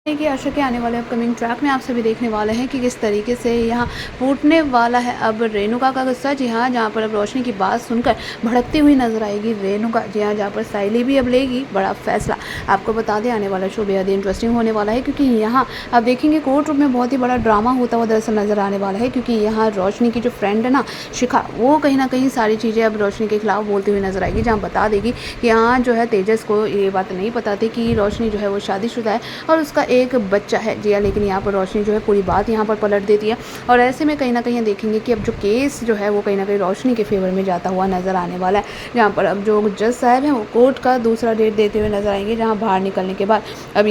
कि आशा के आने वाले अपकमिंग ट्रैक में आप सभी देखने वाले हैं कि किस तरीके से यहाँ फूटने वाला है अब रेणुका का गुस्सा। जी हाँ, जहाँ पर अब रोशनी की बात सुनकर भड़कती हुई नजर आएगी रेणुका। जी हाँ, जहाँ पर साइली भी अब लेगी बड़ा फैसला। आपको बता दें आने वाला शो बेहद इंटरेस्टिंग होने वाला है, क्योंकि यहाँ आप देखेंगे कोर्ट रूम में बहुत ही बड़ा ड्रामा होता हुआ दरअसल नजर आने वाला है। क्योंकि यहाँ रोशनी की जो फ्रेंड है ना शिखा, वो कहीं ना कहीं सारी चीज़ें अब रोशनी के खिलाफ बोलती हुई नजर आएगी। जहाँ बता देगी कि यहाँ जो है तेजस को ये बात नहीं पता थी कि रोशनी जो है वो शादीशुदा है और उसका एक बच्चा है। जी हाँ, लेकिन यहाँ पर रोशनी जो है पूरी बात यहाँ पर पलट देती है। और ऐसे में कहीं ना कहीं देखेंगे कि अब जो केस जो है वो कहीं ना कहीं रोशनी के फेवर में जाता हुआ नजर आने वाला है। जहाँ पर अब जो जज साहब हैं वो कोर्ट का दूसरा डेट देते हुए नजर आएंगे, जहाँ बाहर निकलने के बाद अब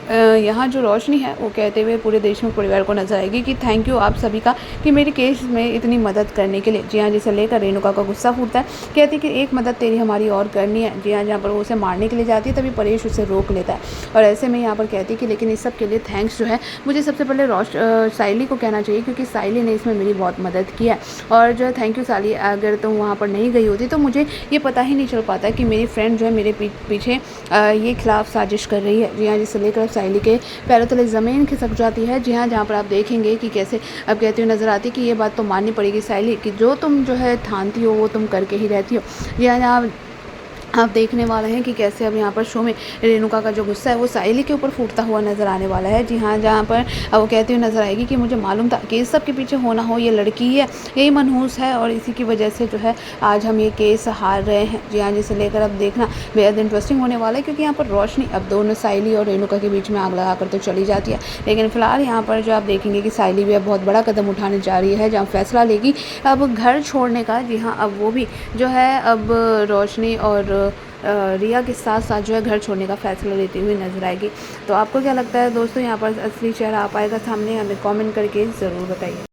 यहाँ जो रोशनी है वो कहते हुए पूरे देशमुख परिवार को नजर आएगी कि थैंक यू आप सभी का कि मेरे केस में इतनी मदद करने के लिए। जी हाँ, जिसे लेकर रेणुका का गुस्सा फूटता है, कहती है कि एक मदद तेरी हमारी और करनी है। जी हाँ, जहाँ पर वो उसे मारने के लिए जाती है तभी परेश उसे रोक लेता है। और ऐसे में यहाँ पर कहती है कि लेकिन इस सब के लिए थैंक्स जो है मुझे सबसे पहले साइली को कहना चाहिए, क्योंकि साइली ने इसमें मेरी बहुत मदद की है। और जो है थैंक यू साली, अगर तुम वहाँ पर नहीं गई होती तो मुझे ये पता ही नहीं चल पाता कि मेरी फ्रेंड जो है मेरे पीछे ये खिलाफ साजिश कर रही है। जी हाँ, जिसे लेकर साइली के पैरों तले ज़मीन खिसक जाती है। जी हाँ, जहाँ पर आप देखेंगे कि कैसे अब कहती हुई नज़र आती है कि ये बात तो माननी पड़ेगी साइली कि जो तुम जो है ठानती हो वो तुम करके ही रहती हो। जी हाँ, जहाँ आप देखने वाले हैं कि कैसे अब यहाँ पर शो में रेणुका का जो गुस्सा है वो साइली के ऊपर फूटता हुआ नज़र आने वाला है। जी हाँ, जहाँ पर वो कहती हुई नज़र आएगी कि मुझे मालूम था कि इस सब के पीछे होना हो ये लड़की ही है, यही मनहूस है और इसी की वजह से जो है आज हम ये केस हार रहे हैं। जी हाँ, जिसे लेकर अब देखना बेहद इंटरेस्टिंग होने वाला है, क्योंकि यहाँ पर रोशनी अब दोनों साइली और रेणुका के बीच में आग लगा कर तो चली जाती है। लेकिन फिलहाल यहाँ पर जो आप देखेंगे कि साइली भी अब बहुत बड़ा कदम उठाने जा रही है, जहाँ फैसला लेगी अब घर छोड़ने का। जी हाँ, अब वो भी जो है अब रोशनी और रिया के साथ साथ जो है घर छोड़ने का फैसला लेती हुई नजर आएगी। तो आपको क्या लगता है दोस्तों, यहाँ पर असली चेहरा आ पाएगा सामने? हमें कमेंट करके ज़रूर बताइए।